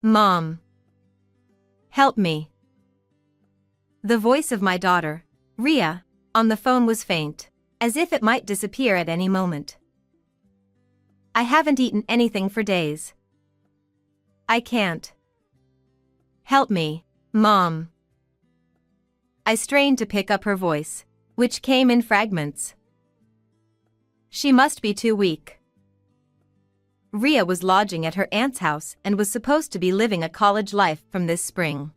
Mom. Help me. The voice of my daughter, Ria, on the phone was faint, as if it might disappear at any moment. I haven't eaten anything for days. I can't. Help me, Mom. I strained to pick up her voice, which came in fragments. She must be too weak. Ria was lodging at her aunt's house and was supposed to be living a college life from this spring.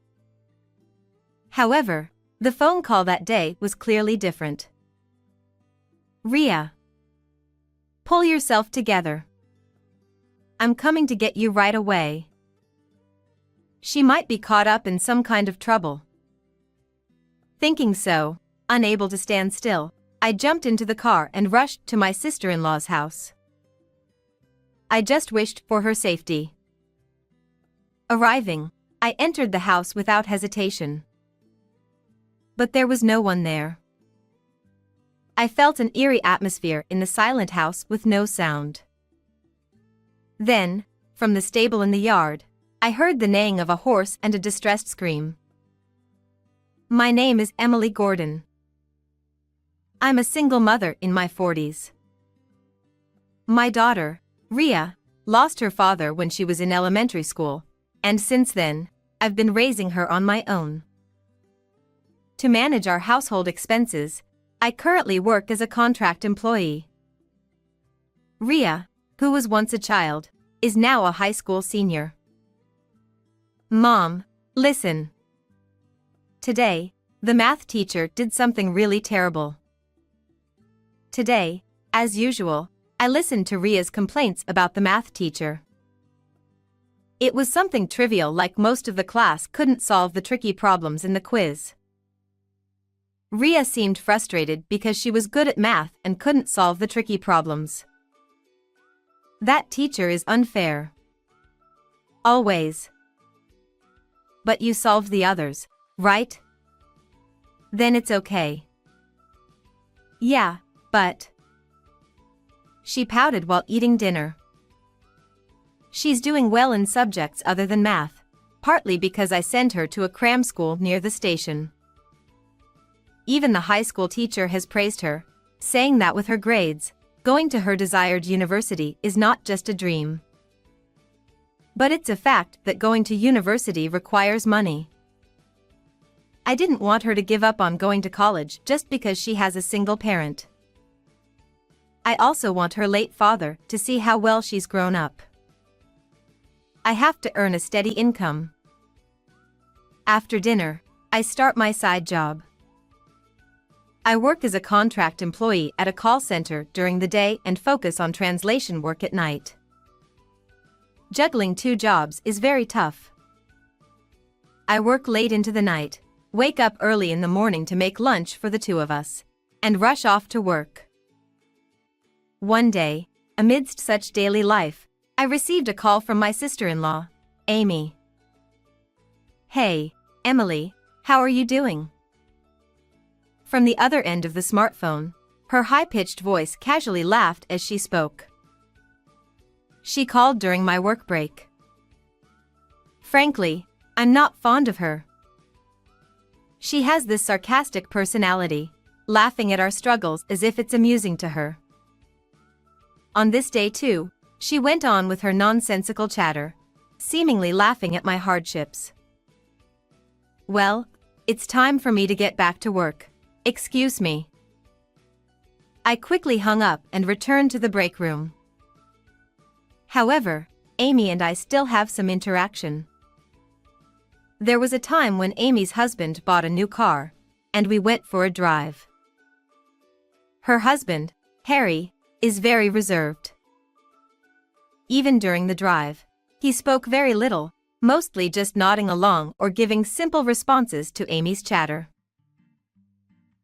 However, the phone call that day was clearly different. Ria. Pull yourself together. I'm coming to get you right away. She might be caught up in some kind of trouble. Thinking so, unable to stand still, I jumped into the car and rushed to my sister-in-law's house. I just wished for her safety. Arriving, I entered the house without hesitation. But there was no one there. I felt an eerie atmosphere in the silent house with no sound. Then, from the stable in the yard, I heard the neighing of a horse and a distressed scream. My name is Emily Gordon. I'm a single mother in my 40s. My daughter, Ria, lost her father when she was in elementary school, and since then, I've been raising her on my own. To manage our household expenses, I currently work as a contract employee. Ria, who was once a child, is now a high school senior. Mom, listen. Today, the math teacher did something really terrible. Today, as usual, I listened to Ria's complaints about the math teacher. It was something trivial, like most of the class couldn't solve the tricky problems in the quiz. Ria seemed frustrated because she was good at math and couldn't solve the tricky problems. That teacher is unfair. Always. But you solved the others, right? Then it's okay. Yeah, but... She pouted while eating dinner. She's doing well in subjects other than math, partly because I sent her to a cram school near the station. Even the high school teacher has praised her, saying that with her grades, going to her desired university is not just a dream. But it's a fact that going to university requires money. I didn't want her to give up on going to college just because she has a single parent. I also want her late father to see how well she's grown up. I have to earn a steady income. After dinner, I start my side job. I work as a contract employee at a call center during the day and focus on translation work at night. Juggling two jobs is very tough. I work late into the night, wake up early in the morning to make lunch for the two of us, and rush off to work. One day, amidst such daily life, I received a call from my sister-in-law, Amy. Hey, Emily, how are you doing? From the other end of the smartphone, her high-pitched voice casually laughed as she spoke. She called during my work break. Frankly, I'm not fond of her. She has this sarcastic personality, laughing at our struggles as if it's amusing to her. On this day too, she went on with her nonsensical chatter, seemingly laughing at my hardships. Well, it's time for me to get back to work. Excuse me. I quickly hung up and returned to the break room. However, Amy and I still have some interaction. There was a time when Amy's husband bought a new car, and we went for a drive. Her husband, Harry, is very reserved. Even during the drive, he spoke very little, mostly just nodding along or giving simple responses to Amy's chatter.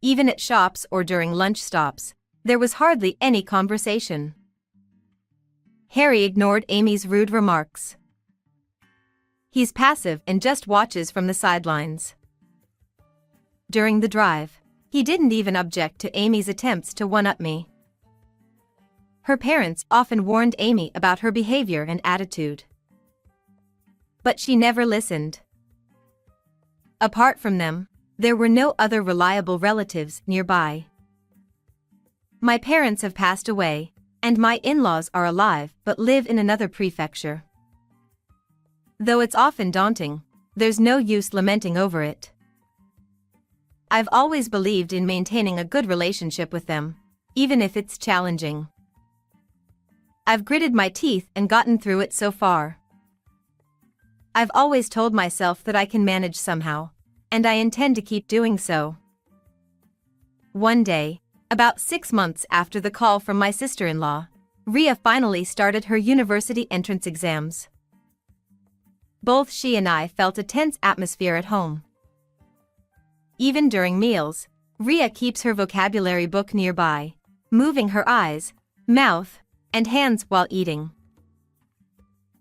Even at shops or during lunch stops, there was hardly any conversation. Harry ignored Amy's rude remarks. He's passive and just watches from the sidelines. During the drive, he didn't even object to Amy's attempts to one-up me. Her parents often warned Amy about her behavior and attitude. But she never listened. Apart from them, there were no other reliable relatives nearby. My parents have passed away, and my in-laws are alive but live in another prefecture. Though it's often daunting, there's no use lamenting over it. I've always believed in maintaining a good relationship with them, even if it's challenging. I've gritted my teeth and gotten through it so far. I've always told myself that I can manage somehow, and I intend to keep doing so. One day, about 6 months after the call from my sister-in-law, Ria finally started her university entrance exams. Both she and I felt a tense atmosphere at home. Even during meals, Ria keeps her vocabulary book nearby, moving her eyes, mouth, and hands while eating.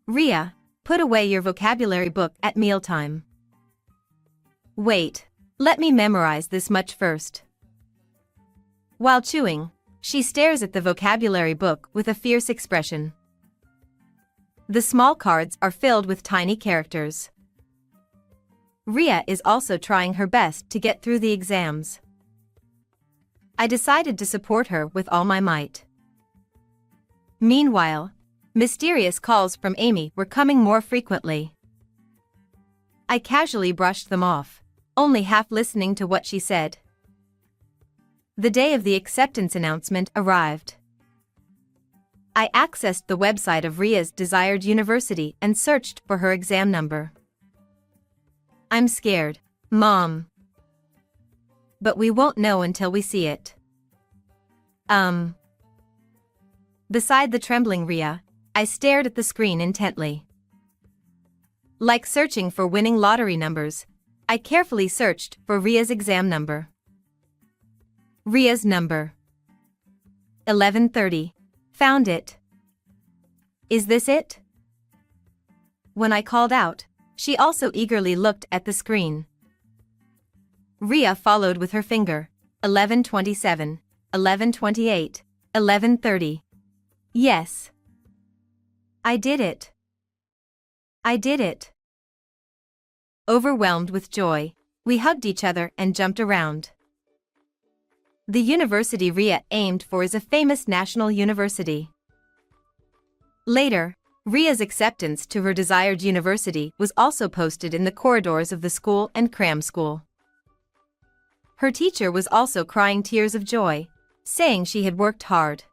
Ria, put away your vocabulary book at mealtime. Wait, let me memorize this much first. While chewing, she stares at the vocabulary book with a fierce expression. The small cards are filled with tiny characters. Ria is also trying her best to get through the exams. I decided to support her with all my might. Meanwhile, mysterious calls from Amy were coming more frequently. I casually brushed them off, only half listening to what she said. The day of the acceptance announcement arrived. I accessed the website of Ria's desired university and searched for her exam number. I'm scared, Mom. But we won't know until we see it. Beside the trembling Ria, I stared at the screen intently. Like searching for winning lottery numbers, I carefully searched for Ria's exam number. Ria's number. 1130. Found it. Is this it? When I called out, she also eagerly looked at the screen. Ria followed with her finger. 1127, 1128, 1130. Yes. I did it. I did it. Overwhelmed with joy, we hugged each other and jumped around. The university Ria aimed for is a famous national university. Later, Ria's acceptance to her desired university was also posted in the corridors of the school and cram school. Her teacher was also crying tears of joy, saying she had worked hard.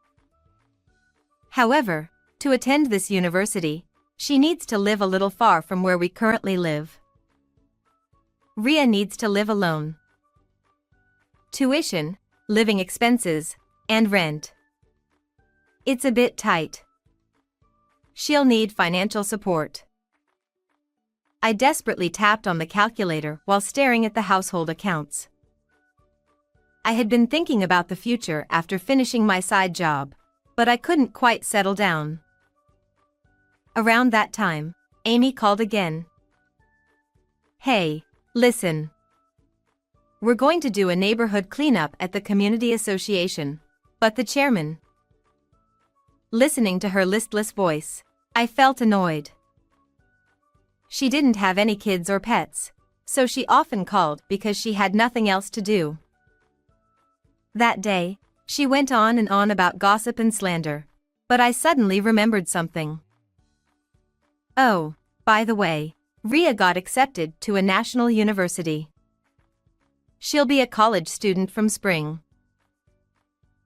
However, to attend this university, she needs to live a little far from where we currently live. Ria needs to live alone. Tuition, living expenses, and rent. It's a bit tight. She'll need financial support. I desperately tapped on the calculator while staring at the household accounts. I had been thinking about the future after finishing my side job, but I couldn't quite settle down. Around that time, Amy called again. Hey, listen. We're going to do a neighborhood cleanup at the community association, but the chairman. Listening to her listless voice, I felt annoyed. She didn't have any kids or pets, so she often called because she had nothing else to do. That day, she went on and on about gossip and slander, but I suddenly remembered something. Oh, by the way, Ria got accepted to a national university. She'll be a college student from spring.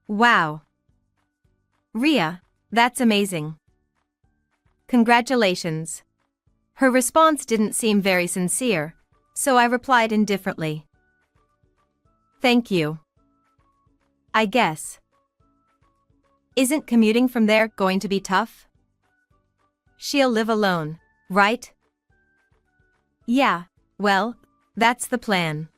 Wow. Ria, that's amazing. Congratulations. Her response didn't seem very sincere, so I replied indifferently. Thank you. I guess. Isn't commuting from there going to be tough? She'll live alone, right? Yeah, well, that's the plan.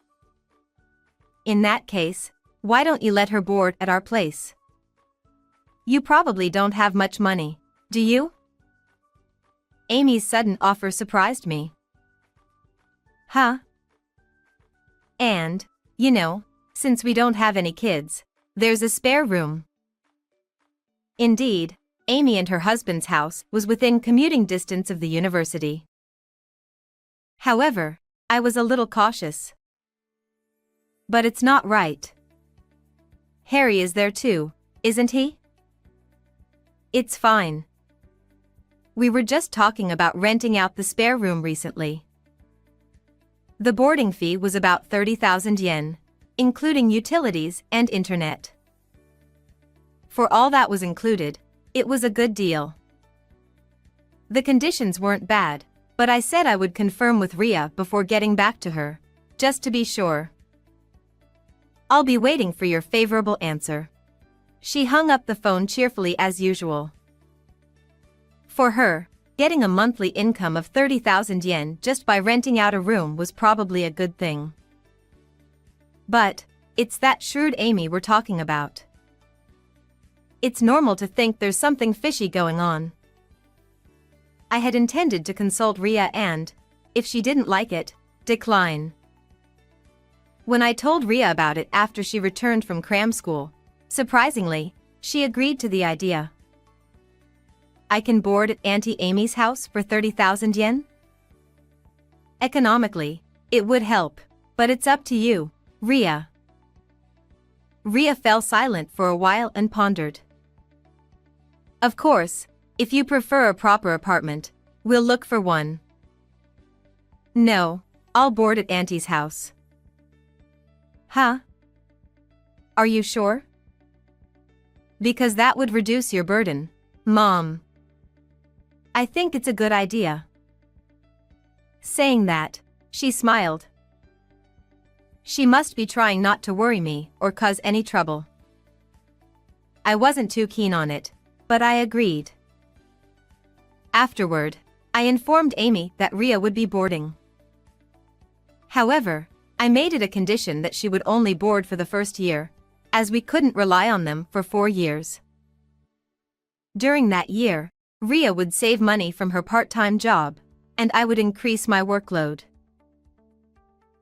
In that case, why don't you let her board at our place? You probably don't have much money, do you? Amy's sudden offer surprised me. Huh? And, you know, since we don't have any kids, there's a spare room. Indeed, Amy and her husband's house was within commuting distance of the university. However, I was a little cautious. But it's not right. Harry is there too, isn't he? It's fine. We were just talking about renting out the spare room recently. The boarding fee was about 30,000 yen, including utilities and internet. For all that was included, it was a good deal. The conditions weren't bad, but I said I would confirm with Ria before getting back to her, just to be sure. I'll be waiting for your favorable answer. She hung up the phone cheerfully as usual. For her, getting a monthly income of 30,000 yen just by renting out a room was probably a good thing. But, it's that shrewd Amy we're talking about. It's normal to think there's something fishy going on. I had intended to consult Ria and, if she didn't like it, decline. When I told Ria about it after she returned from cram school, surprisingly, she agreed to the idea. I can board at Auntie Amy's house for 30,000 yen? Economically, it would help, but it's up to you, Ria. Ria fell silent for a while and pondered. Of course, if you prefer a proper apartment, we'll look for one. No, I'll board at Auntie's house. Huh? Are you sure? Because that would reduce your burden, Mom. I think it's a good idea. Saying that, she smiled. She must be trying not to worry me or cause any trouble. I wasn't too keen on it, but I agreed. Afterward, I informed Amy that Ria would be boarding. However, I made it a condition that she would only board for the first year, as we couldn't rely on them for 4 years. During that year, Ria would save money from her part-time job, and I would increase my workload.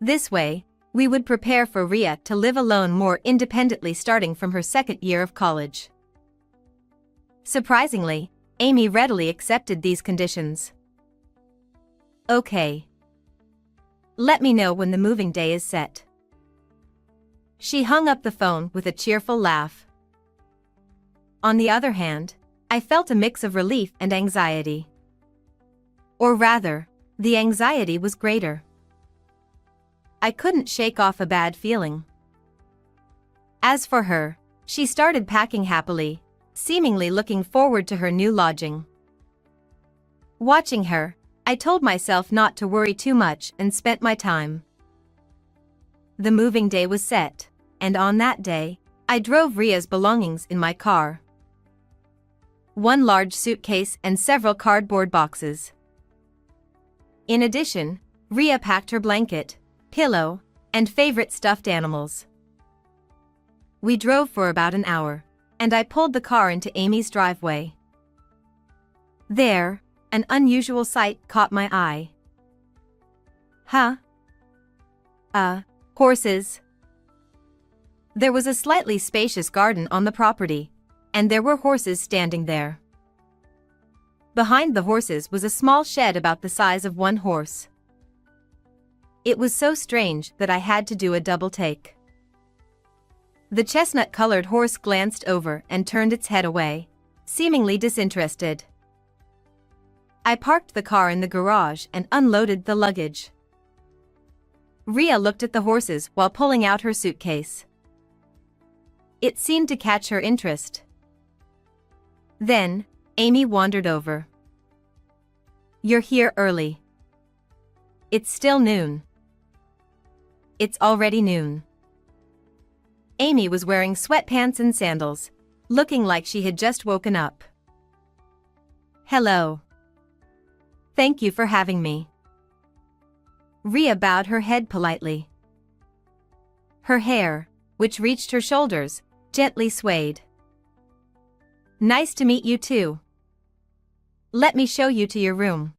This way, we would prepare for Ria to live alone more independently starting from her second year of college. Surprisingly, Amy readily accepted these conditions. Okay. Let me know when the moving day is set. She hung up the phone with a cheerful laugh. On the other hand, I felt a mix of relief and anxiety. Or rather, the anxiety was greater. I couldn't shake off a bad feeling. As for her, she started packing happily, seemingly looking forward to her new lodging. Watching her, I told myself not to worry too much and spent my time. The moving day was set, and on that day, I drove Ria's belongings in my car. One large suitcase and several cardboard boxes. In addition, Ria packed her blanket, pillow, and favorite stuffed animals. We drove for about an hour, and I pulled the car into Amy's driveway. There, an unusual sight caught my eye. Huh? Horses. There was a slightly spacious garden on the property, and there were horses standing there. Behind the horses was a small shed about the size of one horse. It was so strange that I had to do a double take. The chestnut-colored horse glanced over and turned its head away, seemingly disinterested. I parked the car in the garage and unloaded the luggage. Ria looked at the horses while pulling out her suitcase. It seemed to catch her interest. Then, Amy wandered over. You're here early. It's still noon. It's already noon. Amy was wearing sweatpants and sandals, looking like she had just woken up. Hello. Thank you for having me. Ria bowed her head politely. Her hair, which reached her shoulders, gently swayed. Nice to meet you too. Let me show you to your room.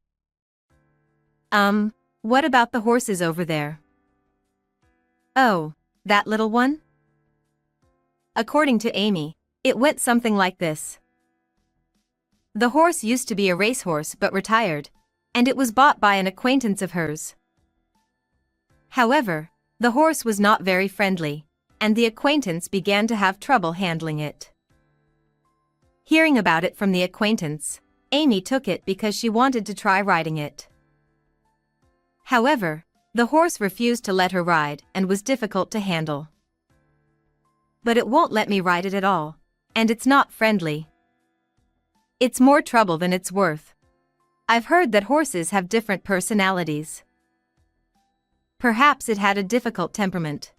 What about the horses over there? Oh, that little one? According to Amy, it went something like this. The horse used to be a racehorse but retired, and it was bought by an acquaintance of hers. However, the horse was not very friendly, and the acquaintance began to have trouble handling it. Hearing about it from the acquaintance, Amy took it because she wanted to try riding it. However, the horse refused to let her ride and was difficult to handle. But it won't let me ride it at all, and it's not friendly. It's more trouble than it's worth. I've heard that horses have different personalities. Perhaps it had a difficult temperament.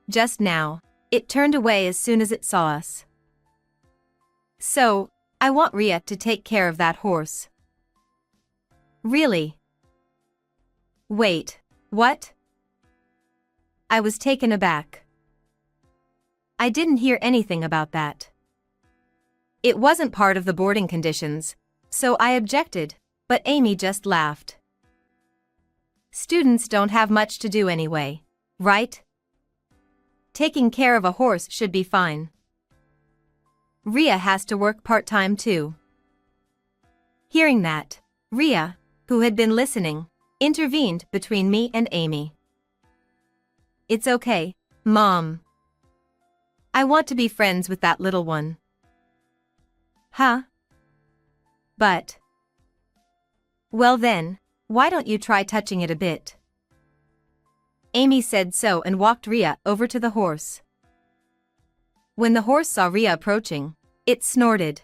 Just now, it turned away as soon as it saw us. So, I want Rhea to take care of that horse. Really? Wait, what? I was taken aback. I didn't hear anything about that. It wasn't part of the boarding conditions, so I objected, but Amy just laughed. Students don't have much to do anyway, right? Taking care of a horse should be fine. Rhea has to work part-time too. Hearing that, Rhea, who had been listening, intervened between me and Amy. It's okay, Mom. I want to be friends with that little one. Huh? But. Well then, why don't you try touching it a bit? Amy said so and walked Rhea over to the horse. When the horse saw Rhea approaching, it snorted.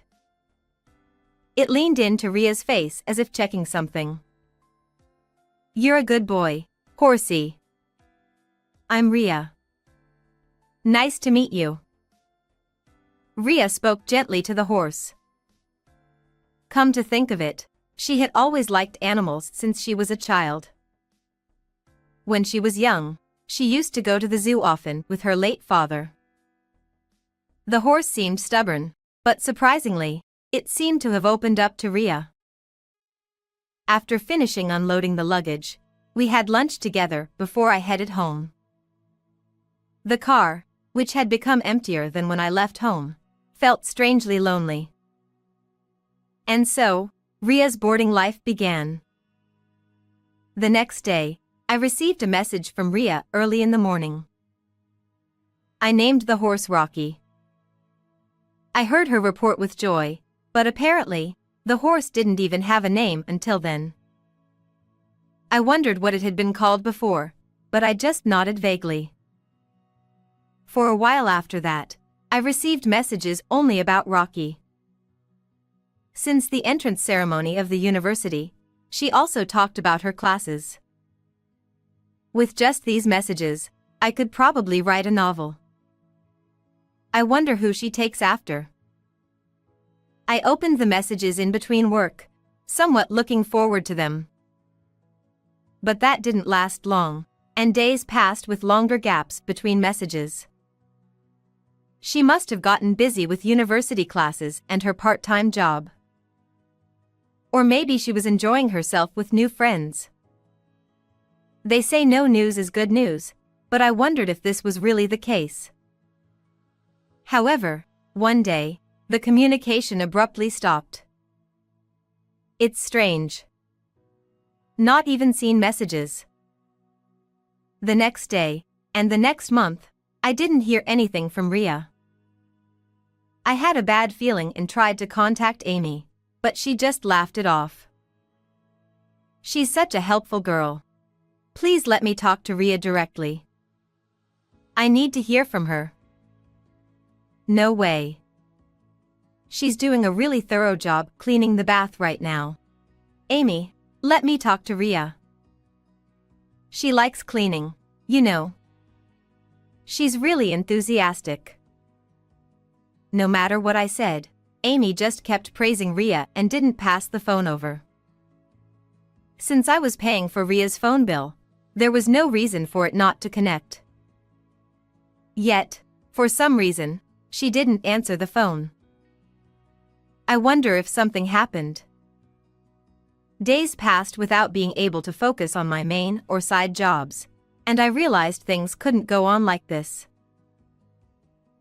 It leaned into Rhea's face as if checking something. You're a good boy, horsey. I'm Rhea. Nice to meet you. Rhea spoke gently to the horse. Come to think of it, she had always liked animals since she was a child. When she was young, she used to go to the zoo often with her late father. The horse seemed stubborn, but surprisingly, it seemed to have opened up to Rhea. After finishing unloading the luggage, we had lunch together before I headed home. The car, which had become emptier than when I left home, felt strangely lonely. And so, Rhea's boarding life began. The next day, I received a message from Rhea early in the morning. I named the horse Rocky. I heard her report with joy, but apparently, the horse didn't even have a name until then. I wondered what it had been called before, but I just nodded vaguely. For a while after that, I received messages only about Rocky. Since the entrance ceremony of the university, she also talked about her classes. With just these messages, I could probably write a novel. I wonder who she takes after. I opened the messages in between work, somewhat looking forward to them. But that didn't last long, and days passed with longer gaps between messages. She must have gotten busy with university classes and her part-time job. Or maybe she was enjoying herself with new friends. They say no news is good news, but I wondered if this was really the case. However, one day, the communication abruptly stopped. It's strange. Not even seen messages. The next day, and the next month, I didn't hear anything from Rhea. I had a bad feeling and tried to contact Amy, but she just laughed it off. She's such a helpful girl. Please let me talk to Rhea directly. I need to hear from her. No way. She's doing a really thorough job cleaning the bath right now. Amy, let me talk to Rhea. She likes cleaning, you know. She's really enthusiastic. No matter what I said, Amy just kept praising Rhea and didn't pass the phone over. Since I was paying for Rhea's phone bill, there was no reason for it not to connect. Yet, for some reason, she didn't answer the phone. I wonder if something happened. Days passed without being able to focus on my main or side jobs, and I realized things couldn't go on like this.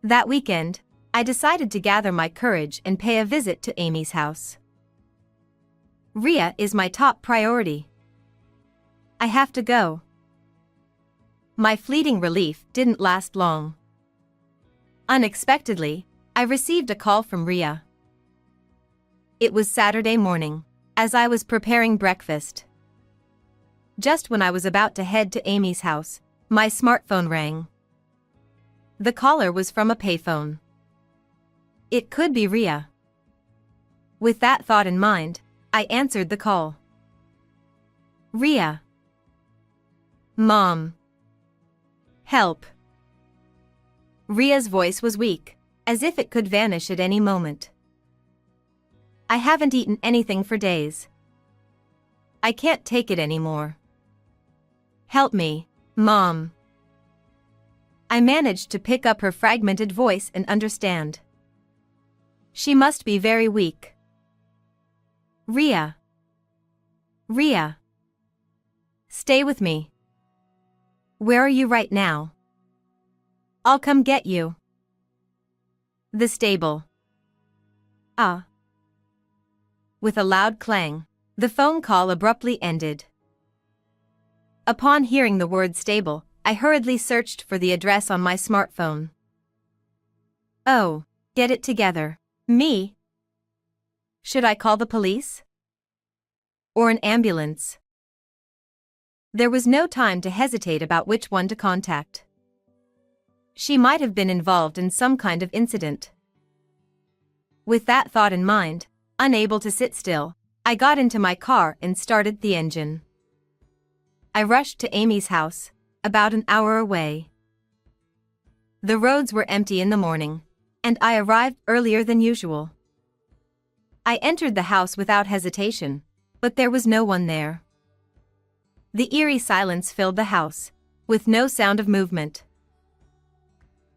That weekend, I decided to gather my courage and pay a visit to Amy's house. Rhea is my top priority. I have to go. my fleeting relief didn't last long. Unexpectedly, I received a call from Ria. It was Saturday morning, as I was preparing breakfast. Just when I was about to head to Amy's house, my smartphone rang. The caller was from a payphone. It could be Ria. With that thought in mind, I answered the call. Ria. Mom. Help. Ria's voice was weak, as if it could vanish at any moment. I haven't eaten anything for days. I can't take it anymore. Help me, Mom. I managed to pick up her fragmented voice and understand. She must be very weak. Ria. Ria. Stay with me. Where are you right now? I'll come get you. The stable. Ah. With a loud clang, the phone call abruptly ended. Upon hearing the word stable, I hurriedly searched for the address on my smartphone. Oh, get it together. Me? Should I call the police? Or an ambulance? There was no time to hesitate about which one to contact. She might have been involved in some kind of incident. With that thought in mind, unable to sit still, I got into my car and started the engine. I rushed to Amy's house, about an hour away. The roads were empty in the morning, and I arrived earlier than usual. I entered the house without hesitation, but there was no one there. The eerie silence filled the house, with no sound of movement.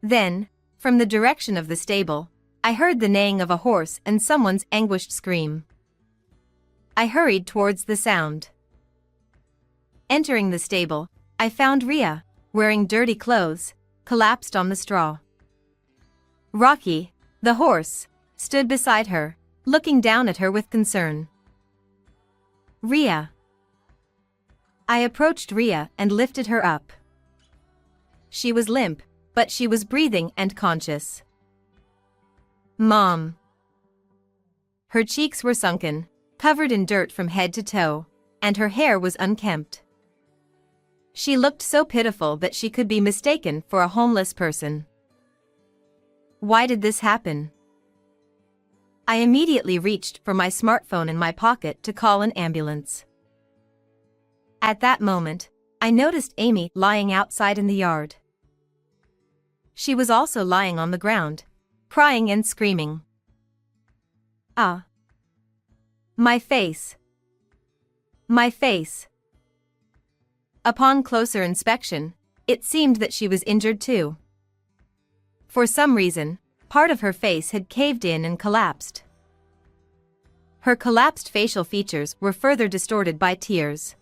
Then, from the direction of the stable, I heard the neighing of a horse and someone's anguished scream. I hurried towards the sound. Entering the stable, I found Ria, wearing dirty clothes, collapsed on the straw. Rocky, the horse, stood beside her, looking down at her with concern. Ria. I approached Ria and lifted her up. She was limp, but she was breathing and conscious. Mom. Her cheeks were sunken, covered in dirt from head to toe, and her hair was unkempt. She looked so pitiful that she could be mistaken for a homeless person. Why did this happen? I immediately reached for my smartphone in my pocket to call an ambulance. At that moment, I noticed Amy lying outside in the yard. She was also lying on the ground, crying and screaming. Ah. My face. My face. Upon closer inspection, it seemed that she was injured too. For some reason, part of her face had caved in and collapsed. Her collapsed facial features were further distorted by tears.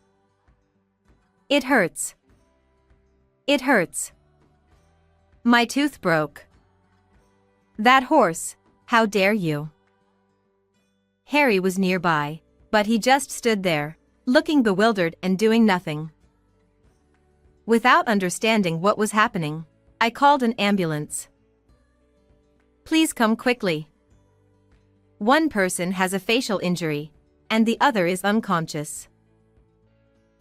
It hurts. It hurts. My tooth broke. That horse, how dare you? Harry was nearby, but he just stood there, looking bewildered and doing nothing. Without understanding what was happening, I called an ambulance. Please come quickly. One person has a facial injury, and the other is unconscious.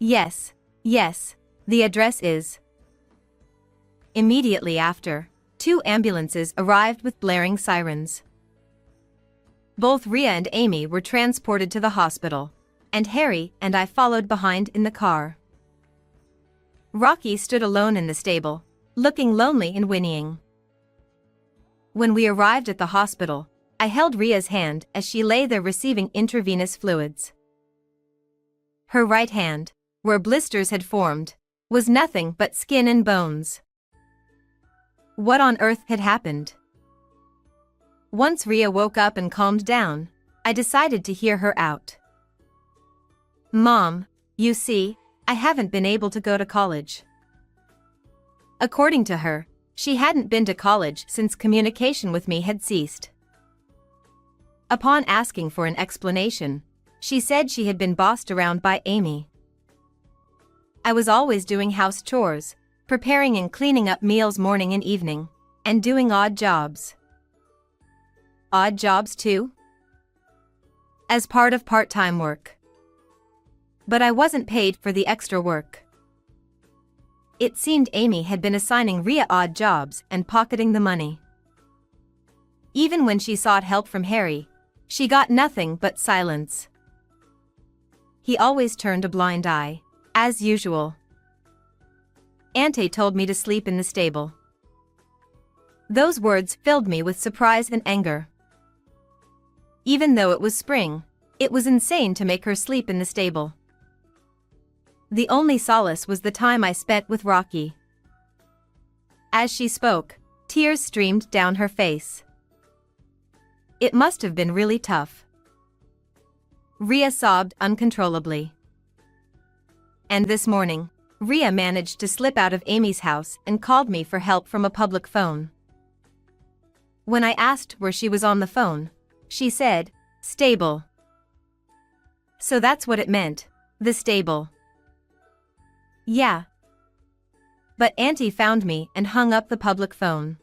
Yes, yes, the address is. Immediately after, 2 ambulances arrived with blaring sirens. Both Ria and Amy were transported to the hospital, and Harry and I followed behind in the car. Rocky stood alone in the stable, looking lonely and whinnying. When we arrived at the hospital, I held Ria's hand as she lay there receiving intravenous fluids. Her right hand, where blisters had formed, was nothing but skin and bones. What on earth had happened? Once Ria woke up and calmed down, I decided to hear her out. Mom, you see, I haven't been able to go to college. According to her, she hadn't been to college since communication with me had ceased. Upon asking for an explanation, she said she had been bossed around by Amy. I was always doing house chores, preparing and cleaning up meals morning and evening, and doing odd jobs. Odd jobs too? As part of part-time work. But I wasn't paid for the extra work. It seemed Amy had been assigning Rhea odd jobs and pocketing the money. Even when she sought help from Harry, she got nothing but silence. He always turned a blind eye, as usual. Auntie told me to sleep in the stable. Those words filled me with surprise and anger. Even though it was spring, it was insane to make her sleep in the stable. The only solace was the time I spent with Rocky. As she spoke, tears streamed down her face. It must have been really tough. Rhea sobbed uncontrollably. And this morning, Rhea managed to slip out of Amy's house and called me for help from a public phone. When I asked where she was on the phone, she said, "Stable." So that's what it meant, the stable. Yeah. But Auntie found me and hung up the public phone.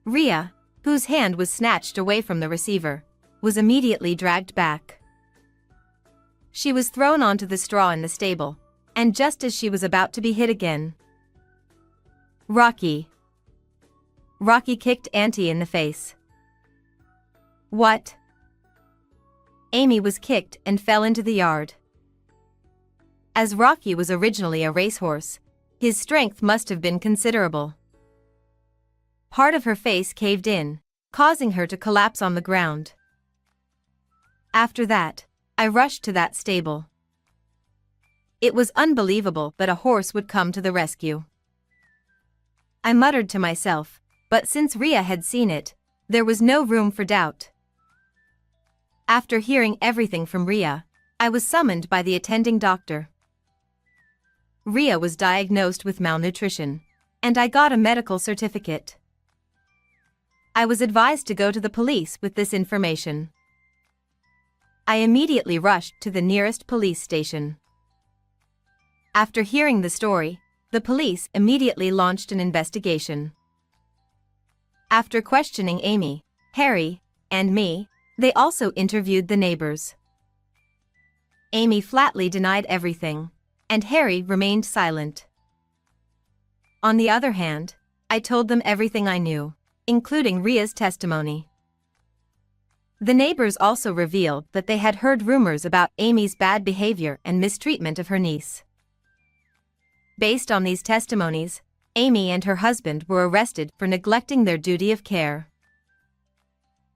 Rhea, whose hand was snatched away from the receiver, was immediately dragged back. She was thrown onto the straw in the stable, and just as she was about to be hit again, Rocky kicked Auntie in the face. What? Amy was kicked and fell into the yard. As Rocky was originally a racehorse, his strength must have been considerable. Part of her face caved in, causing her to collapse on the ground. After that, I rushed to that stable. It was unbelievable that a horse would come to the rescue. I muttered to myself, but since Rhea had seen it, there was no room for doubt. After hearing everything from Rhea, I was summoned by the attending doctor. Rhea was diagnosed with malnutrition, and I got a medical certificate. I was advised to go to the police with this information. I immediately rushed to the nearest police station. After hearing the story, the police immediately launched an investigation. After questioning Amy, Harry, and me, they also interviewed the neighbors. Amy flatly denied everything, and Harry remained silent. On the other hand, I told them everything I knew, including Rhea's testimony. The neighbors also revealed that they had heard rumors about Amy's bad behavior and mistreatment of her niece. Based on these testimonies, Amy and her husband were arrested for neglecting their duty of care.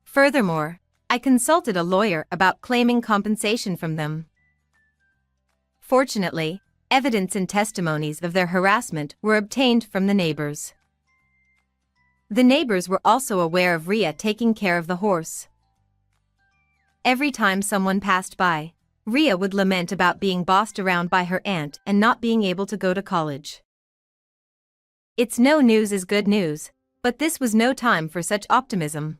Furthermore, I consulted a lawyer about claiming compensation from them. Fortunately, evidence and testimonies of their harassment were obtained from the neighbors. The neighbors were also aware of Rhea taking care of the horse. Every time someone passed by, Rhea would lament about being bossed around by her aunt and not being able to go to college. It's no news is good news, but this was no time for such optimism.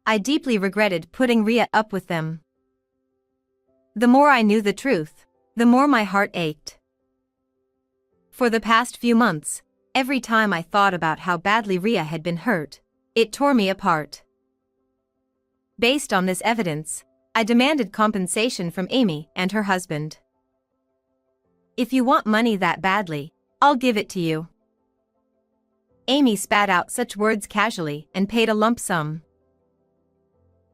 I deeply regretted putting Rhea up with them. The more I knew the truth, the more my heart ached. For the past few months, every time I thought about how badly Rhea had been hurt, it tore me apart. Based on this evidence, I demanded compensation from Amy and her husband. If you want money that badly, I'll give it to you. Amy spat out such words casually and paid a lump sum.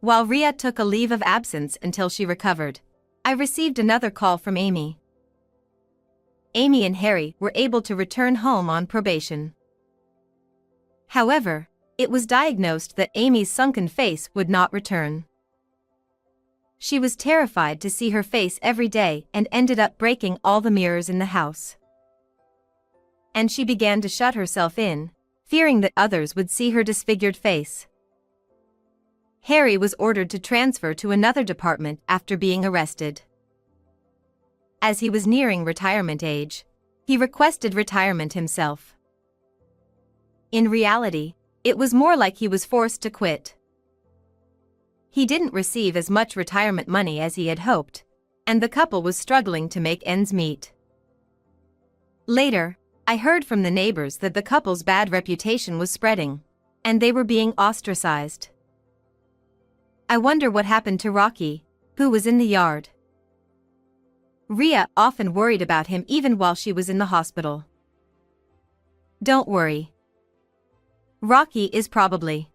While Rhea took a leave of absence until she recovered, I received another call from Amy. Amy and Harry were able to return home on probation. However, it was diagnosed that Amy's sunken face would not return. She was terrified to see her face every day and ended up breaking all the mirrors in the house. And she began to shut herself in, fearing that others would see her disfigured face. Harry was ordered to transfer to another department after being arrested. As he was nearing retirement age, he requested retirement himself. In reality, it was more like he was forced to quit. He didn't receive as much retirement money as he had hoped, and the couple was struggling to make ends meet. Later, I heard from the neighbors that the couple's bad reputation was spreading, and they were being ostracized. I wonder what happened to Rocky, who was in the yard. Rhea often worried about him even while she was in the hospital. Don't worry. Rocky is probably.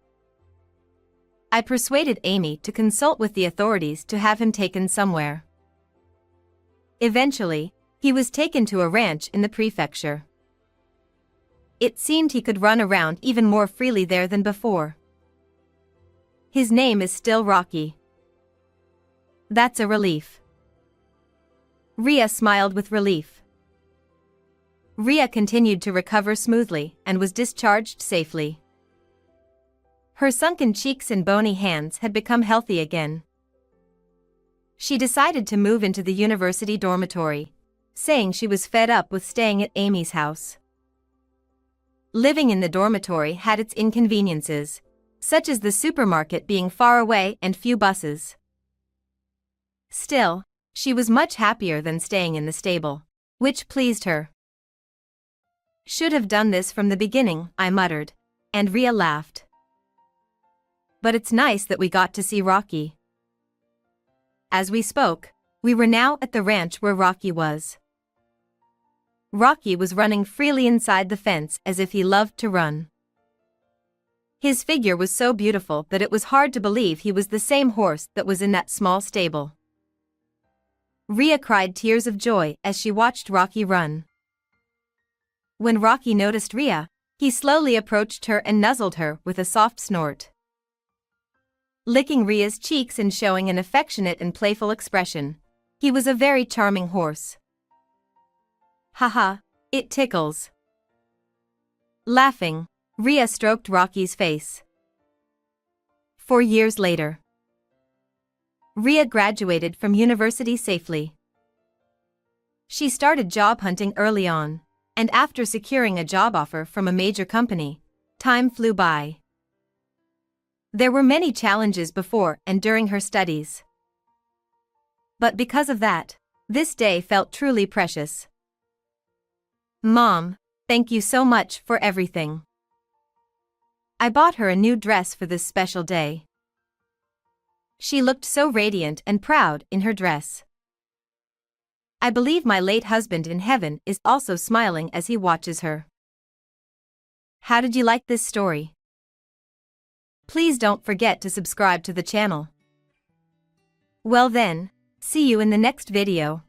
I persuaded Amy to consult with the authorities to have him taken somewhere. Eventually, he was taken to a ranch in the prefecture. It seemed he could run around even more freely there than before. His name is still Rocky. That's a relief. Rhea smiled with relief. Rhea continued to recover smoothly and was discharged safely. Her sunken cheeks and bony hands had become healthy again. She decided to move into the university dormitory, saying she was fed up with staying at Amy's house. Living in the dormitory had its inconveniences, such as the supermarket being far away and few buses. Still, she was much happier than staying in the stable, which pleased her. Should have done this from the beginning, I muttered, and Rhea laughed. But it's nice that we got to see Rocky. As we spoke, we were now at the ranch where Rocky was. Rocky was running freely inside the fence as if he loved to run. His figure was so beautiful that it was hard to believe he was the same horse that was in that small stable. Rhea cried tears of joy as she watched Rocky run. When Rocky noticed Rhea, he slowly approached her and nuzzled her with a soft snort. Licking Rhea's cheeks and showing an affectionate and playful expression, he was a very charming horse. Haha, it tickles. Laughing, Rhea stroked Rocky's face. 4 years later, Rhea graduated from university safely. She started job hunting early on, and after securing a job offer from a major company, time flew by. There were many challenges before and during her studies. But because of that, this day felt truly precious. Mom, thank you so much for everything. I bought her a new dress for this special day. She looked so radiant and proud in her dress. I believe my late husband in heaven is also smiling as he watches her. How did you like this story? Please don't forget to subscribe to the channel. Well then, see you in the next video.